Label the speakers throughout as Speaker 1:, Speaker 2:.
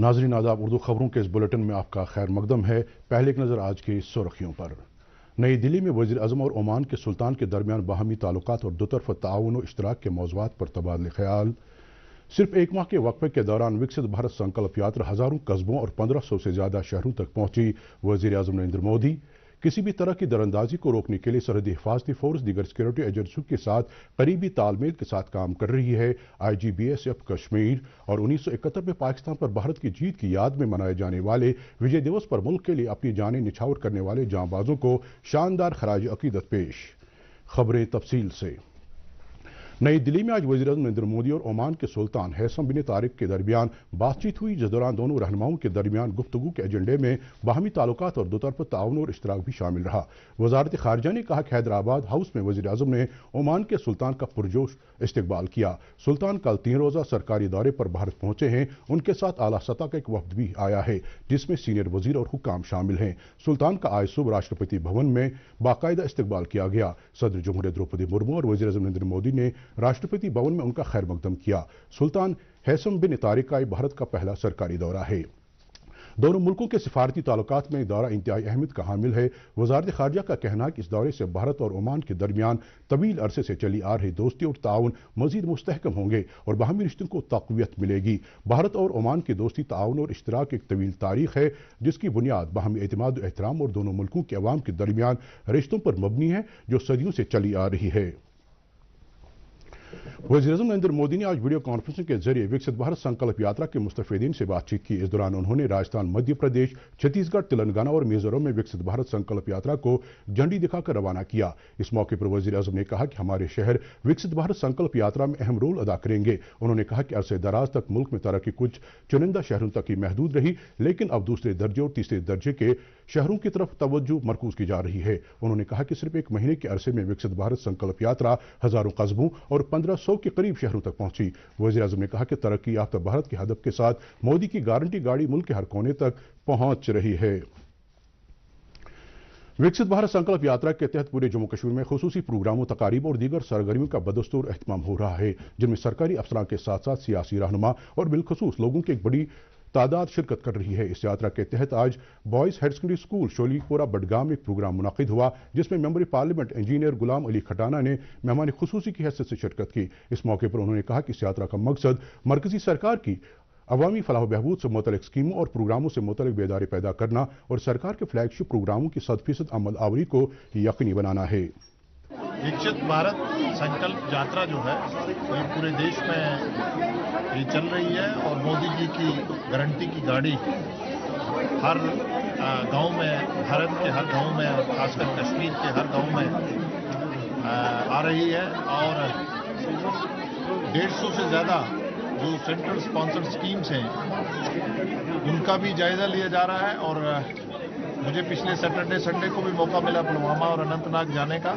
Speaker 1: नाज़रीन आदाब, उर्दू खबरों के इस बुलेटिन में आपका खैर मकदम है। पहले एक नज़र आज की सुर्खियों पर। नई दिल्ली में वज़ीर आज़म और ओमान के सुल्तान के दरमियान बाहमी ताल्लुकात और दोतरफ़ा ताउन और इश्तराक के मौज़ूआत पर तबादले ख्याल। सिर्फ एक माह के वक्फे के दौरान विकसित भारत संकल्प यात्रा हज़ारों कस्बों और 1500 से ज़्यादा शहरों तक पहुंची। वज़ीर आज़म नरेंद्र मोदी किसी भी तरह की दरअंदाजी को रोकने के लिए सरहदी हिफाजती फोर्स दीगर सिक्योरिटी एजेंसियों के साथ करीबी तालमेल के साथ काम कर रही है। IGBSF कश्मीर और 1971 में पाकिस्तान पर भारत की जीत की याद में मनाए जाने वाले विजय दिवस पर मुल्क के लिए अपनी जानें निछावर करने वाले जांबाजों को शानदार खराज अकीदत पेश। खबरें तफसील से। नई दिल्ली में आज वज़ीर-ए-आज़म नरेंद्र मोदी और ओमान के सुल्तान हैसम बिन तारिक के दरमियान बातचीत हुई, जिस दौरान दोनों रहनुमाओं के दरमियान गुफ्तगू के एजेंडे में बाहमी ताल्लुकात और दोतरफा ताउन और इश्तराक भी शामिल रहा। वज़ारत ख़ारिजा ने कहा कि हैदराबाद हाउस में वज़ीर-ए-आज़म ने ओमान के सुल्तान का पुरजोश इस्तकबाल किया। सुल्तान कल 3 रोज़ा सरकारी दौरे पर भारत पहुंचे हैं। उनके साथ आला सतह का एक वफ्द भी आया है, जिसमें सीनियर वज़ीर और हुक्काम शामिल हैं। सुल्तान का आज सुबह राष्ट्रपति भवन में बाकायदा इस्तकबाल किया गया। सदर जमहूरियत द्रौपदी मुर्मू और वज़ीर-ए-आज़म नरेंद्र मोदी ने राष्ट्रपति भवन में उनका खैर मकदम किया। सुल्तान हैसम बिन तारिक का भारत का पहला सरकारी दौरा है। दोनों मुल्कों के सिफारती ताल्लुकात में दौरा इंतहाई अहमियत का हामिल है। वज़ारत ख़ारिजा का कहना है कि इस दौरे से भारत और ओमान के दरमियान तवील अरसे से चली आ रही दोस्ती और ताउन मज़ीद मुस्तहकम होंगे और बाहमी रिश्तों को तक़वियत मिलेगी। भारत और ओमान की दोस्ती, ताउन और इश्तराक एक तवील तारीख है, जिसकी बुनियाद बाहमी एतमाद और एहतराम और दोनों मुल्कों के अवाम के दरमियान रिश्तों पर मबनी है, जो सदियों से चली आ रही है। वज़ीर-ए-आज़म नरेंद्र मोदी ने आज वीडियो कॉन्फ्रेंसिंग के जरिए विकसित भारत संकल्प यात्रा के मुस्तफ़ीदीन से बातचीत की। इस दौरान उन्होंने राजस्थान, मध्य प्रदेश, छत्तीसगढ़, तेलंगाना और मिजोरम में विकसित भारत संकल्प यात्रा को झंडी दिखाकर रवाना किया। इस मौके पर वज़ीर-ए-आज़म ने कहा कि हमारे शहर विकसित भारत संकल्प यात्रा में अहम रोल अदा करेंगे। उन्होंने कहा कि अरसे दराज तक मुल्क में तरक्की कुछ चुनिंदा शहरों तक ही महदूद रही, लेकिन अब दूसरे दर्जे और तीसरे दर्जे के शहरों की तरफ तवज्जो मरकूज की जा रही है। उन्होंने कहा कि सिर्फ एक महीने के अरसे में विकसित भारत संकल्प यात्रा हज़ारों कस्बों और 1500 के करीब शहरों तक पहुंची। वज़ीर-ए-आज़म ने कहा कि तरक्की याफ्ता भारत के हदफ के साथ मोदी की गारंटी गाड़ी मुल्क के हर कोने तक पहुंच रही है। विकसित भारत संकल्प यात्रा के तहत पूरे जम्मू कश्मीर में खुसूसी प्रोग्रामों, तकारीब और दीगर सरगर्मियों का बदस्तूर एहतमाम हो रहा है, जिनमें सरकारी अफसरान के साथ साथ सियासी रहनुमा और बिलखसूस लोगों की एक बड़ी तादाद शिरकत कर रही है। इस यात्रा के तहत आज boys higher secondary school Sholipura Budgam में एक प्रोग्राम मुनक़िद हुआ, जिसमें member parliament engineer Ghulam Ali Khatana ने मेहमान खुसूसी की हैसियत से शिरकत की। इस मौके पर उन्होंने कहा कि इस यात्रा का मकसद मरकजी सरकार की अवामी फलाह बहबूद से मुतल्लिक़ स्कीमों और प्रोग्रामों से मुतल्लिक़ बेदारी पैदा करना और सरकार के फ्लैगशिप प्रोग्रामों की 100% अमल आवरी को यकीनी बनाना है।
Speaker 2: विकसित भारत संकल्प यात्रा जो है ये पूरे देश में ये चल रही है और मोदी जी की गारंटी की गाड़ी हर गांव में, भारत के हर गांव में और खासकर कश्मीर के हर गांव में आ रही है और 150 से ज़्यादा जो सेंट्रल स्पॉन्सर्ड स्कीम्स हैं उनका भी जायज़ा लिया जा रहा है। और मुझे पिछले सैटरडे संडे को भी मौका मिला पुलवामा और अनंतनाग जाने का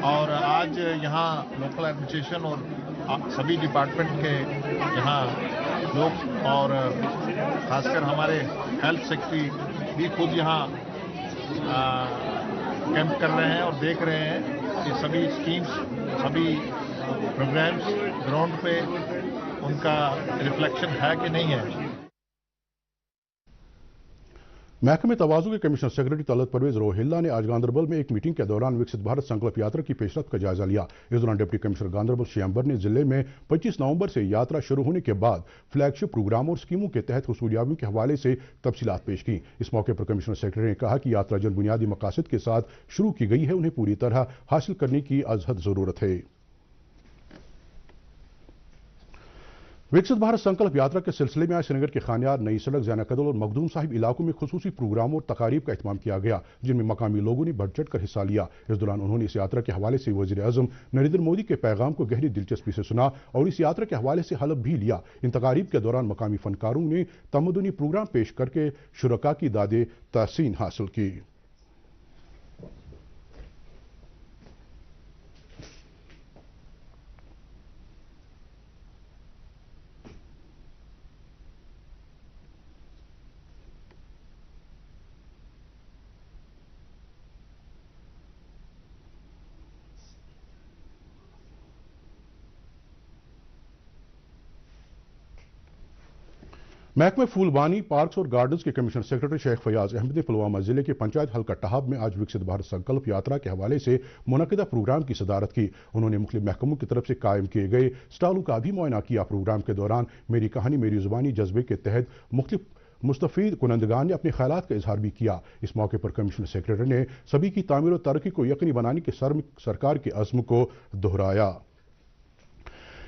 Speaker 2: और आज यहाँ लोकल एडमिनिस्ट्रेशन और सभी डिपार्टमेंट के यहाँ लोग और खासकर हमारे हेल्थ सेक्रेटरी भी खुद यहाँ कैंप कर रहे हैं और देख रहे हैं कि सभी स्कीम्स, सभी प्रोग्राम्स ग्राउंड पे उनका रिफ्लेक्शन है कि नहीं है।
Speaker 1: महकमे तवाज़ु के कमिश्नर सेक्रेटरी तलत परवेज रोहिल्ला ने आज गांधरबल में एक मीटिंग के दौरान विकसित भारत संकल्प यात्रा की पेशरफ्त का जायजा लिया। इस दौरान डिप्टी कमिश्नर गांधरबल श्यामबर ने जिले में 25 नवंबर से यात्रा शुरू होने के बाद फ्लैगशिप प्रोग्राम और स्कीमों के तहत हुसूलियाबियों के हवाले से तफसीलात पेश की। इस मौके पर कमिश्नर सेक्रेटरी ने कहा कि यात्रा जिन बुनियादी मकासद के साथ शुरू की गई है उन्हें पूरी तरह हासिल करने की अज़हद ज़रूरत है। विकसित भारत संकल्प यात्रा के सिलसिले में आज श्रीनगर के खानियार, नई सड़क, ज़ैना कदल और मखदूम साहिब इलाकों में खुसूसी प्रोग्रामों और तकारीब का एहतमाम किया गया, जिनमें मकामी लोगों ने बढ़ चढ़ कर हिस्सा लिया। इस दौरान उन्होंने इस यात्रा के हवाले से वज़ीर-ए-आज़म नरेंद्र मोदी के पैगाम को गहरी दिलचस्पी से सुना और इस यात्रा के हवाले से हलफ भी लिया। इन तकारीब के दौरान मकामी फनकारों ने तमद्दुनी प्रोग्राम पेश करके शुरका की दादे तहसीन हासिल की। محکمہ پھولبانی پارکس اور گارڈنز کے کمشنر سیکرٹری شیخ فیاض احمد نے پلوامہ ضلع کے پنچایت حلقہ ٹہاب میں آج وکست بھارت سنکلپ یاترا کے حوالے سے منعقدہ پروگرام کی صدارت کی۔ انہوں نے مختلف محکموں کی طرف سے قائم کیے گئے اسٹالوں کا بھی معائنہ کیا۔ پروگرام کے دوران میری کہانی میری زبانی جذبے کے تحت مختلف مستفید کنندگان نے اپنے خیالات کا اظہار بھی کیا۔ اس موقع پر کمشنر سیکرٹری نے سبھی کی تعمیر و ترقی کو یقینی بنانے کے سرکار کے عزم کو دہرایا۔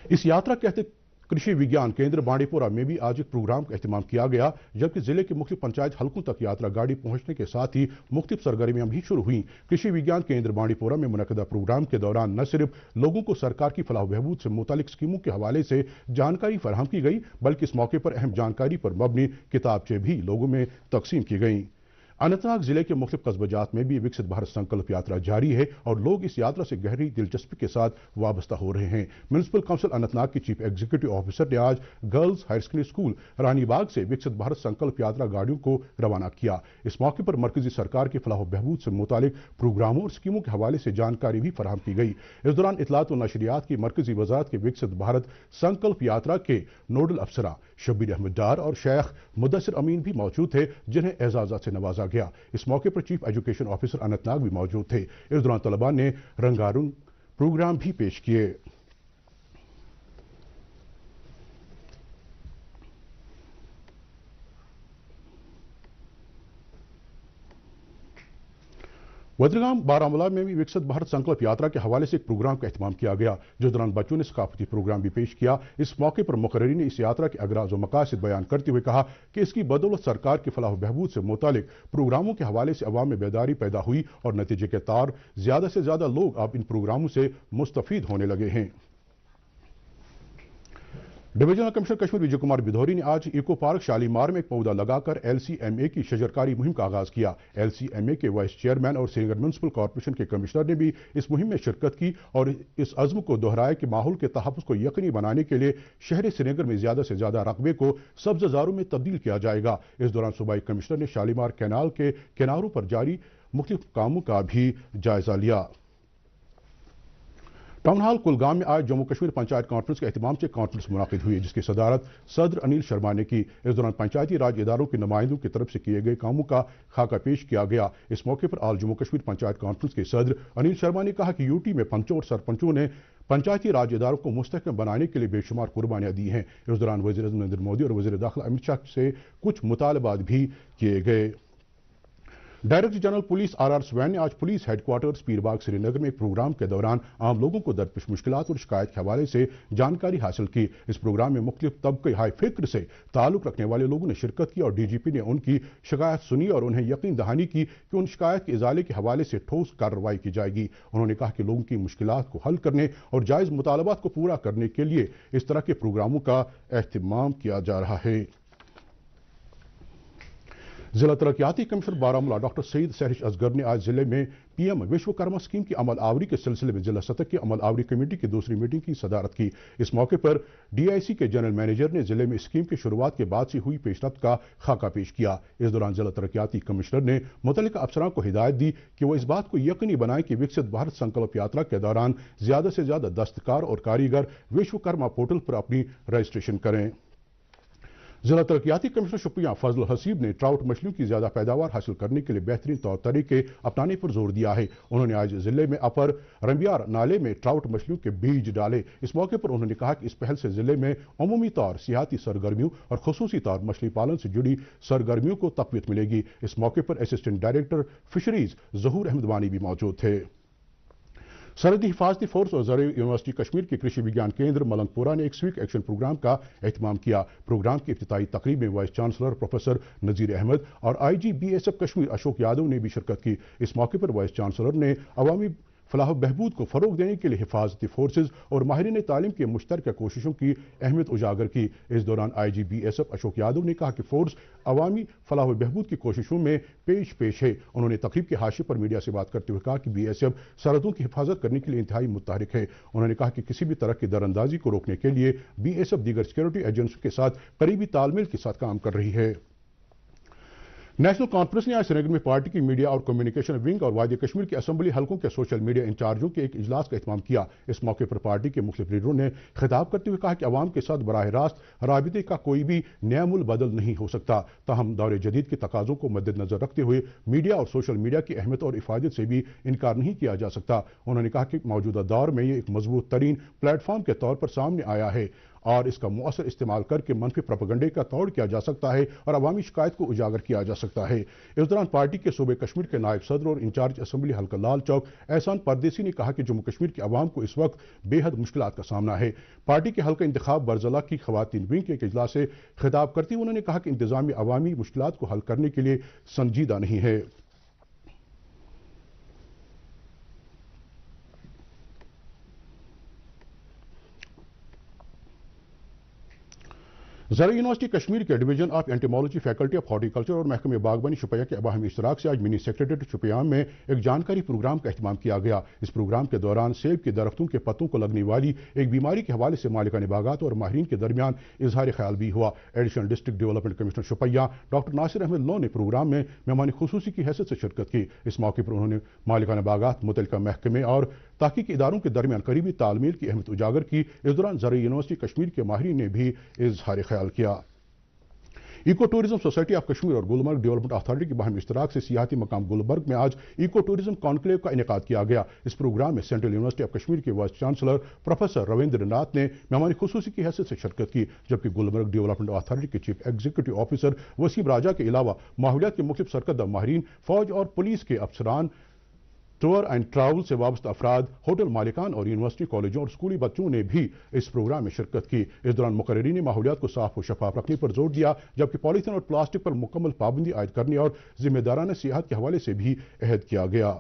Speaker 1: اس یاترا کے تحت کرشی وگیان کیندر بانڈی پورہ میں بھی آج ایک پروگرام کا اہتمام کیا گیا، جبکہ ضلع کے مختلف پنچایت حلقوں تک یاترا گاڑی پہنچنے کے ساتھ ہی مختلف سرگرمیاں بھی شروع ہوئیں۔ کرشی وگیان کیندر بانڈی پورہ میں منعقدہ پروگرام کے دوران نہ صرف لوگوں کو سرکار کی فلاح و بہبود سے متعلق اسکیموں کے حوالے سے جانکاری فراہم کی گئی، بلکہ اس موقع پر اہم جانکاری پر مبنی کتابچیں بھی لوگوں میں تقسیم کی گئیں۔ اننت ناگ ضلع کے مختلف قصبہ جات میں بھی وکست بھارت سنکلپ یاترا جاری ہے اور لوگ اس یاترا سے گہری دلچسپی کے ساتھ وابستہ ہو رہے ہیں۔ میونسپل کونسل اننت ناگ کی چیف ایگزیکٹو آفیسر نے آج girls higher secondary school Rani Bagh سے وکست بھارت سنکلپ یاترا گاڑیوں کو روانہ کیا۔ اس موقع پر مرکزی سرکار کی فلاح و بہبود سے متعلق پروگراموں اور اسکیموں کے حوالے سے جانکاری بھی فراہم کی گئی۔ اس دوران اطلاعات و نشریات کی مرکزی وزارت کے وکست بھارت سنکلپ یاترا کے نوڈل افسراں شبیر احمد ڈار اور شیخ مدثر امین بھی موجود تھے، جنہیں اعزازات سے نوازا گیا۔ اس موقع پر chief education officer Anant Nag بھی موجود تھے۔ اس دوران طلباء نے رنگارنگ پروگرام بھی پیش کیے۔ وزیرگام بارہمولہ میں بھی وکست بھارت سنکلپ یاترا کے حوالے سے ایک پروگرام کا اہتمام کیا گیا، جس دوران بچوں نے ثقافتی پروگرام بھی پیش کیا۔ اس موقع پر مقررین نے اس یاترا کے اغراض و مقاصد بیان کرتے ہوئے کہا کہ اس کی بدولت سرکار کی فلاح و بہبود سے متعلق پروگراموں کے حوالے سے عوام میں بیداری پیدا ہوئی اور نتیجے کے طور زیادہ سے زیادہ لوگ اب ان پروگراموں سے مستفید ہونے لگے ہیں۔ ڈویژنل کمشنر کشمیر وجے کمار بدھوری نے آج ایکو پارک شالیمار میں ایک پودا لگا کر LCMA کی شجرکاری مہم کا آغاز کیا۔ LCMA کے وائس چیئرمین اور سری نگر میونسپل کارپوریشن کے کمشنر نے بھی اس مہم میں شرکت کی اور اس عزم کو دہرایا کہ ماحول کے تحفظ کو یقینی بنانے کے لیے شہر سری نگر میں زیادہ سے زیادہ رقبے کو سبز زاروں میں تبدیل کیا جائے گا۔ اس دوران صوبائی کمشنر نے شالیمار کینال کے کناروں پر جاری مختلف کاموں کا بھی جائزہ لیا۔ ٹاؤن ہال کلگام میں آج جموں کشمیر پنچایت کانفرنس کے اہتمام سے کانفرنس منعقد ہوئی، جس کی صدارت صدر انیل شرما نے کی۔ اس دوران پنچایتی راج اداروں کے نمائندوں کی طرف سے کیے گئے کاموں کا خاکہ پیش کیا گیا۔ اس موقع پر آل جموں کشمیر پنچایت کانفرنس کے صدر انیل شرما نے کہا کہ UT میں پنچوں اور سرپنچوں نے پنچایتی راج اداروں کو مستحکم بنانے کے لیے بے شمار قربانیاں دی ہیں۔ اس دوران وزیر اعظم نریندر مودی اور وزیر داخلہ امت شاہ سے کچھ مطالبات بھی کیے گئے۔ ڈائریکٹر جنرل پولیس RR سوین نے آج پولیس ہیڈ کوارٹرز پیر باغ سری نگر میں ایک پروگرام کے دوران عام لوگوں کو درپیش مشکلات اور شکایت کے حوالے سے جانکاری حاصل کی۔ اس پروگرام میں مختلف طبقے ہائی فکر سے تعلق رکھنے والے لوگوں نے شرکت کی اور DGP نے ان کی شکایت سنی اور انہیں یقین دہانی کی کہ ان شکایت کے ازالے کے حوالے سے ٹھوس کارروائی کی جائے گی۔ انہوں نے کہا کہ لوگوں کی مشکلات کو حل کرنے اور جائز مطالبات کو پورا کرنے کے لیے اس طرح کے پروگراموں کا اہتمام کیا جا رہا ہے۔ ضلع ترقیاتی کمشنر بارہمولہ ڈاکٹر سعید سہرش اصغر نے آج ضلع میں PM وشوکرما اسکیم کی عمل آوری کے سلسلے میں ضلع سطح کی عمل آوری کمیٹی کی دوسری میٹنگ کی صدارت کی۔ اس موقع پر DIC کے جنرل مینیجر نے ضلع میں اسکیم کی شروعات کے بعد سے ہوئی پیش رفت کا خاکہ پیش کیا۔ اس دوران ضلع ترقیاتی کمشنر نے متعلقہ افسران کو ہدایت دی کہ وہ اس بات کو یقینی بنائیں کہ وکست بھارت سنکلپ یاترا کے دوران زیادہ سے زیادہ دستکار اور کاریگر وشوکرما پورٹل پر اپنی رجسٹریشن کریں۔ ضلع ترقیاتی کمشنر شپیاں فضل حسیب نے ٹراؤٹ مچھلیوں کی زیادہ پیداوار حاصل کرنے کے لیے بہترین طور طریقے اپنانے پر زور دیا ہے۔ انہوں نے آج ضلع میں اپر رمبیار نالے میں ٹراؤٹ مچھلیوں کے بیج ڈالے۔ اس موقع پر انہوں نے کہا کہ اس پہل سے ضلع میں عمومی طور سیاحتی سرگرمیوں اور خصوصی طور مچھلی پالن سے جڑی سرگرمیوں کو تقویت ملے گی۔ اس موقع پر اسسٹنٹ ڈائریکٹر فشریز ظہور احمد وانی بھی موجود تھے۔ سرحدی حفاظتی فورس اور زرعی یونیورسٹی کشمیر کے کرشی وگیان کیندر ملنگ پورہ نے ایک سویک ایکشن پروگرام کا اہتمام کیا۔ پروگرام کی افتتاحی تقریب میں vice chancellor professor Nazir Ahmad اور IG BSF کشمیر اشوک یادو نے بھی شرکت کی۔ اس موقع پر وائس چانسلر نے عوامی فلاح و بہبود کو فروغ دینے کے لیے حفاظتی فورسز اور ماہرین تعلیم کی مشترکہ کوششوں کی اہمیت اجاگر کی۔ اس دوران IG BSF اشوک یادو نے کہا کہ فورس عوامی فلاح و بہبود کی کوششوں میں پیش ہے۔ انہوں نے تقریب کے حاشیے پر میڈیا سے بات کرتے ہوئے کہا کہ BSF سرحدوں کی حفاظت کرنے کے لیے انتہائی متحرک ہے۔ انہوں نے کہا کہ کسی بھی طرح کی دراندازی کو روکنے کے لیے BSF دیگر سیکورٹی ایجنسیوں کے ساتھ قریبی تال میل کے ساتھ کام کر رہی ہے۔ नेशनल कॉन्फ्रेंस ने आज श्रीनगर में पार्टी की मीडिया और कम्युनिकेशन विंग और वादी कश्मीर के असेंबली हलकों के सोशल मीडिया इंचार्जों के एक इजलास का एहतमाम किया। इस मौके पर पार्टी के मुख्तलिफ लीडरों ने खिताब करते हुए कहा कि अवाम के साथ बराह रास्त राबिते का कोई भी न्यामुल बदल नहीं हो सकता। ताहम दौर जदीद के तकाज़ों को मद्देनजर रखते हुए मीडिया और सोशल मीडिया की अहमियत और इफादत से भी इनकार नहीं किया जा सकता। उन्होंने कहा कि मौजूदा दौर में ये एक मजबूत तरीन प्लेटफॉर्म के तौर पर सामने आया है और इसका मुअस्सर इस्तेमाल करके मनफी प्रोपेगेंडे का तोड़ किया जा सकता है और अवामी शिकायत को उजागर किया जा सकता है। इस दौरान पार्टी के सूबे कश्मीर के नायब सदर और इंचार्ज असेंबली हल्का लाल चौक एहसान परदेसी ने कहा कि जम्मू कश्मीर के अवाम को इस वक्त बेहद मुश्किलात का सामना है। पार्टी के हल्का इंतखाब बरजला की खवातीन विंग के एक इजलास से खिताब करते हुए उन्होंने कहा कि इंतजामी अवामी मुश्किलात को हल करने के लिए संजीदा नहीं है। ज़रा यूनिवर्सिटी कश्मीर के division of entomology faculty of horticulture और महकमे बागबानी शुपिया के अबाहमी इश्तराक से आज मिनी सेक्रेटरीट शुपियान में एक जानकारी प्रोग्राम का एहतमाम किया गया। इस प्रोग्राम के दौरान सेब के दरख्तों के पत्तों को लगने वाली एक बीमारी के हवाले से मालिकान बागात और माहिरीन के दरमियान इजहार ख्याल भी हुआ। Additional district development commissioner Shopian doctor Nasir Ahmad Lone ने प्रोग्राम में मेहमान खुसूसी की हैसियत से शिरकत की। इस मौके पर उन्होंने मालिकान बागात मुतल्लिका महकमे और तहकीकी इदारों के दरमियान करीबी तालमेल की अहमियत उजागर की। इस दौरान ज़रा यूनिवर्सिटी कश्मीर के माहिरीन ने भी इजहार ख्याल किया। Eco tourism society of Kashmir और गुलमर्ग डेवलपमेंट अथॉरिटी के बाहमी इश्तराक से सियाहती मकाम गुलमर्ग में आज इको टूरिज्म कॉन्क्लेव का इनेकाद किया गया। इस प्रोग्राम में सेंट्रल यूनिवर्सिटी ऑफ कश्मीर के वाइस चांसलर प्रोफेसर रविंद्र नाथ ने मेहमान खुसूसी की हैसियत से शिरकत की, जबकि गुलमर्ग डेवलपमेंट अथॉरिटी के चीफ एग्जीक्यूटिव ऑफिसर वसीम राजा के अलावा माहौलियात के मुख्तलिफ सरकर्दा माहिरीन, फौज और पुलिस के अफसरान, टूर एंड ट्रैवल से वाबस्ता अफराद, होटल मालिकान और यूनिवर्सिटी कॉलेजों और स्कूली बच्चों ने भी इस प्रोग्राम में शिरकत की। इस दौरान मुकर्रीरीन ने माहौलियात को साफ और शफाफ रखने पर जोर दिया, जबकि पॉलीथीन और प्लास्टिक पर मुकम्मल पाबंदी आयद करने और जिम्मेदाराना सियाहत के हवाले से भी अहद किया गया।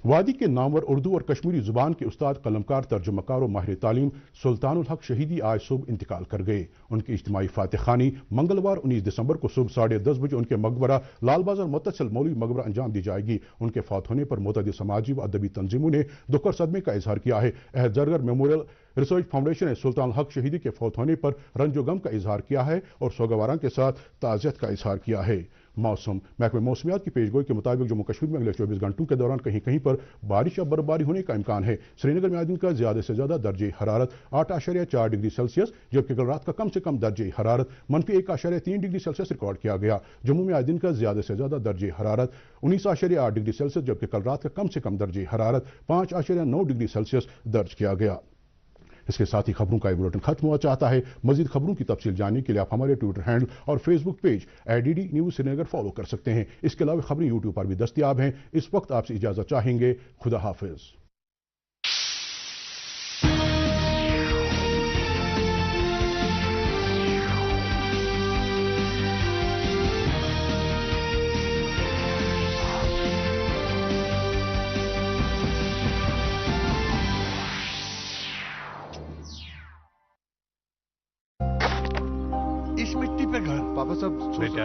Speaker 1: वादी के नामवर उर्दू और कश्मीरी जुबान के उस्ताद, कलमकार, तर्जुमकार और माहिर तालीम सुल्तानुल हक शहीदी आज सुबह इंतकाल कर गए। उनकी इज्तिमाई फातिखानी मंगलवार 19 दिसंबर को सुबह 10:30 बजे उनके मकबरा लाल बाजार मुत्तसिल मौलवी मकबरा अंजाम दी जाएगी। उनके फौत होने पर मुतअद्दिद समाजी व अदबी तंजीमों ने दुख और सदमे का इजहार किया है। अहद जरगर मेमोरियल रिसर्च फाउंडेशन ने सुल्तानुल हक शहीदी के फौत होने पर रंजो गम का इजहार किया है और सोगवारां के साथ ताज़ियत का इजहार किया है। मौसम महकमे मौसमियात की पेशगोई के मुताबिक जम्मू कश्मीर में अगले 24 घंटों के दौरान कहीं कहीं पर बारिश या बर्फबारी होने का इम्कान है। श्रीनगर में आज दिन का ज्यादा से ज्यादा दर्जे हरारत 8.4 डिग्री सेल्सियस, जबकि कल रात का कम से कम दर्जे हरारत -1.3 डिग्री सेल्सियस रिकॉर्ड किया गया। जम्मू में आज दिन का ज्यादा से ज्यादा दर्जे हरारत 19.8 डिग्री सेल्सियस, जबकि कल रात का कम से कम दर्जे हरारत 5.9 डिग्री सेल्सियस दर्ज किया गया। इसके साथ ही खबरों का ये बुलेटिन खत्म हुआ चाहता है। मजीद खबरों की तफसील जानने के लिए आप हमारे ट्विटर हैंडल और Facebook page ADD news Srinagar follow कर सकते हैं। इसके अलावा खबरें यूट्यूब पर भी दस्तियाब हैं। इस वक्त आपसे इजाजत चाहेंगे। खुदा हाफिज।
Speaker 3: इस मिट्टी पे घर
Speaker 2: पापा साहब
Speaker 3: बेटा